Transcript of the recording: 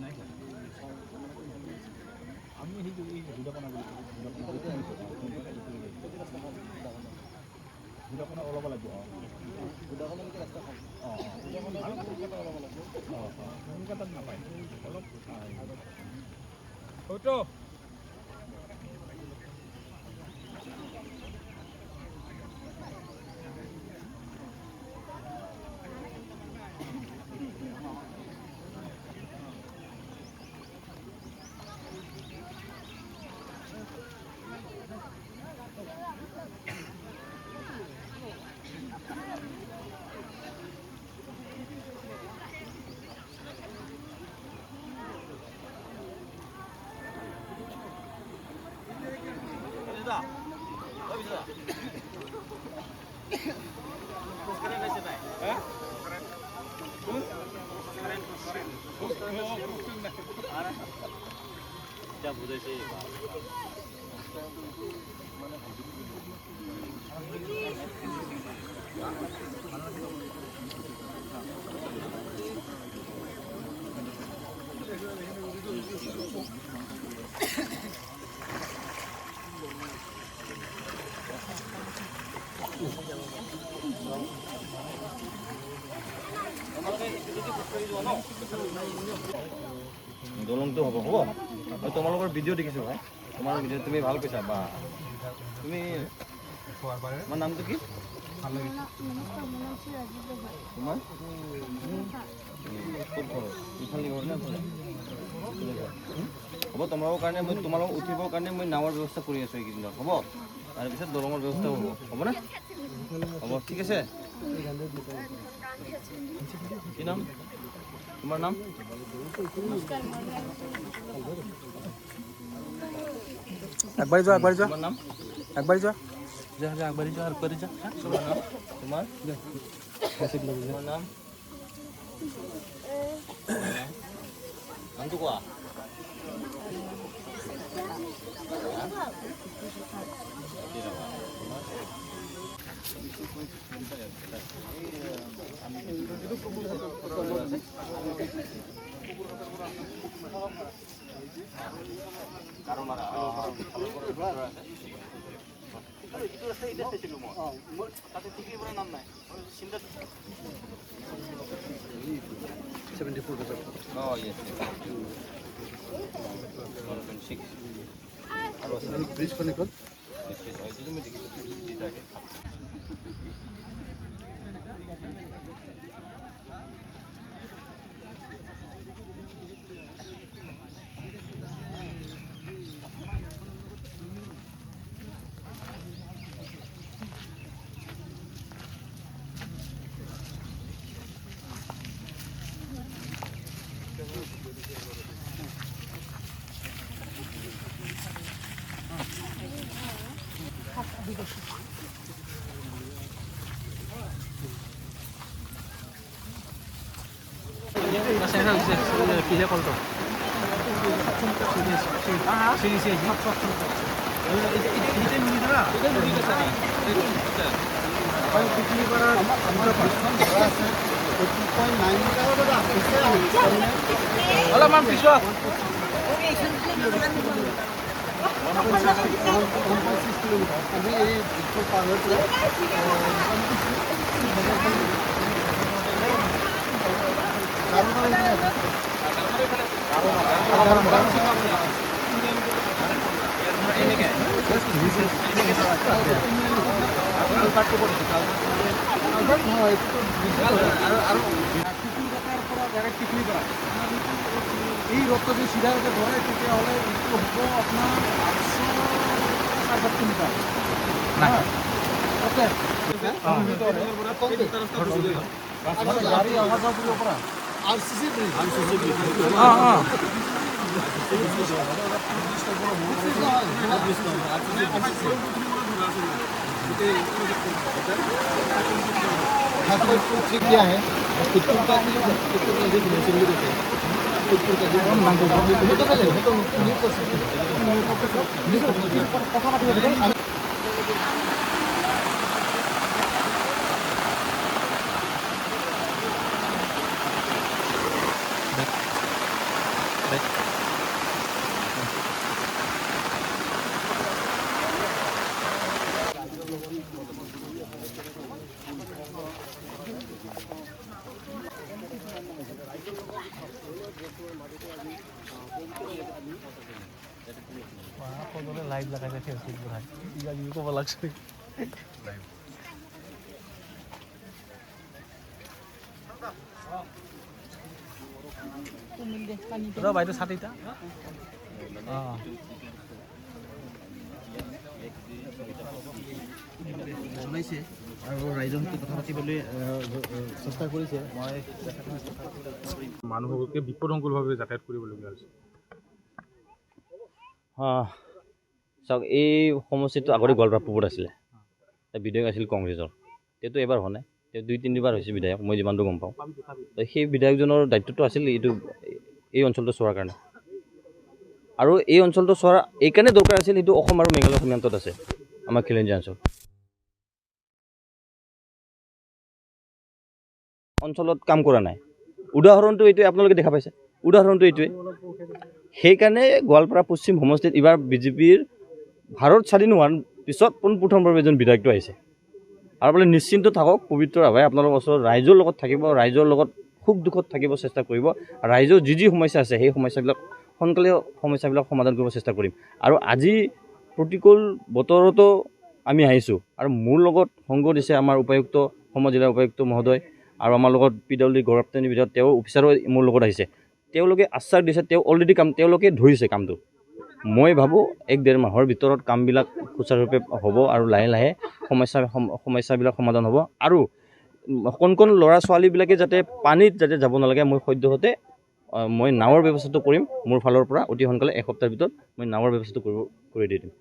নাই ছাৰ আমি সেইটো এই সুবিধাকণা বুলি সুবিধাকণা ওলাব লাগিব সুবিধাকণালৈকে ৰাস্তা খাম কলকাতাত নাপায় অলপ হয়তো क्या बुझाइছে দলংটো হ'ব হ'ব মই তোমালোকৰ ভিডিঅ' দেখিছোঁ ভাই তোমাৰ ভিডিঅ' তুমি ভাল কৈছা বা তুমি তোমাৰ নামটো কি তোমাৰ ইফালে ঘৰ নে হ'ব তোমালোকৰ কাৰণে মই তোমালোকক উঠিবৰ কাৰণে মই নাৱৰ ব্যৱস্থা কৰি আছোঁ এইকেইদিনত হ'ব তাৰপিছত দলঙৰ ব্যৱস্থা হ'ব হ'বনে হ'ব ঠিক আছে কি নাম তোমাৰ নাম একবারই যাও তোমার নাম একবারই যাও একবারই যাও আর করে যা তোমার নাম তোমার তোমার নাম নাম তো কোয়া কারণ নাম নাই 74 Oh yes. 6. ব্রিজ কোনে কোন কিহে কলটো অলপমান পিছত এই রথটা যদি সিধাকে ধরে তেতিয়াহ'লে এইটো হ'ব আপোনাৰ 860 মিটাৰ গাড়ী অহা যোৱা কৰিব পৰা RCC ব্ৰিজ ठीक किया है कितने का আছে। লাইভ লাগাইছে ফেসবুক বনাই কিবা কিবি ক'ব লাগছে বাইদেউ ছাতিটা জনাইছে আৰু ৰাইজৰ সৈতে কথা পাতিবলৈ চেষ্টা কৰিছে। মই মানুহকে বিপদসংকুলভাৱে যাতায়াত কৰিবলগীয়া হৈছে। চাওক, এই সমষ্টিটো আগতে গোৱালপাৰা পূবত আছিলে, বিধায়ক আছিল কংগ্ৰেছৰ। তেওঁতো এবাৰ হোৱা নাই, তেওঁ 2-3বাৰ হৈছে বিধায়ক, মই যিমানটো গম পাওঁ। সেই বিধায়কজনৰ দায়িত্বটো আছিল এই অঞ্চলটো চোৱাৰ কাৰণে, আৰু এই অঞ্চলটো চোৱাৰ এইকাৰণে দৰকাৰ আছিল, সেইটো অসম আৰু মেঘালয় সীমান্তত আছে, আমাৰ খিলঞ্জীয়া অঞ্চলত কাম কৰা নাই। উদাহৰণটো এইটোৱে, আপোনালোকে দেখা পাইছে, উদাহৰণটো এইটোৱে। সেইকাৰণে গোৱালপাৰা পশ্চিম সমষ্টিত এইবাৰ বিজেপিৰ ভাৰত স্বাধীন হোৱাৰ পিছত পোনপ্ৰথমভাৱে এজন বিধায়কটো আহিছে। আৰু বোলে নিশ্চিন্ত থাকক, পবিত্ৰ ৰাভাই আপোনালোকৰ ওচৰত ৰাইজৰ লগত থাকিব, ৰাইজৰ লগত সুখ দুখত থাকিব চেষ্টা কৰিব। ৰাইজৰ যি সমস্যা আছে সেই সমস্যাবিলাক সোনকালে সমাধান কৰিব চেষ্টা কৰিম। আৰু আজি প্ৰতিকূল বতৰতো আমি আহিছোঁ, আৰু মোৰ লগত সংগ দিছে আমাৰ উপায়ুক্ত, অসম জিলাৰ উপায়ুক্ত মহোদয়, আৰু আমাৰ লগত PWD গৌৰৱনী বিধায়ক, তেওঁৰ অফিচাৰো মোৰ লগত আহিছে। তেওঁলোকে আশ্বাস দিছে, অলৰেডি তেওঁলোকে ধৰিছে কামটো। মই ভাবোঁ 1-1.5 মাহৰ ভিতৰত কামবিলাক সুচাৰুৰূপে হ'ব, আৰু লাহে লাহে সমস্যাবিলাক সমাধান হ'ব। আৰু কণ কণ ল'ৰা ছোৱালীবিলাকে যাতে পানীত যাব নালাগে, মই সদ্যহতে মই নাৱৰ ব্যৱস্থাটো কৰিম। মোৰ ফালৰ পৰা অতি সোনকালে 1 সপ্তাহৰ ভিতৰত মই নাৱৰ ব্যৱস্থাটো কৰি দি দিম।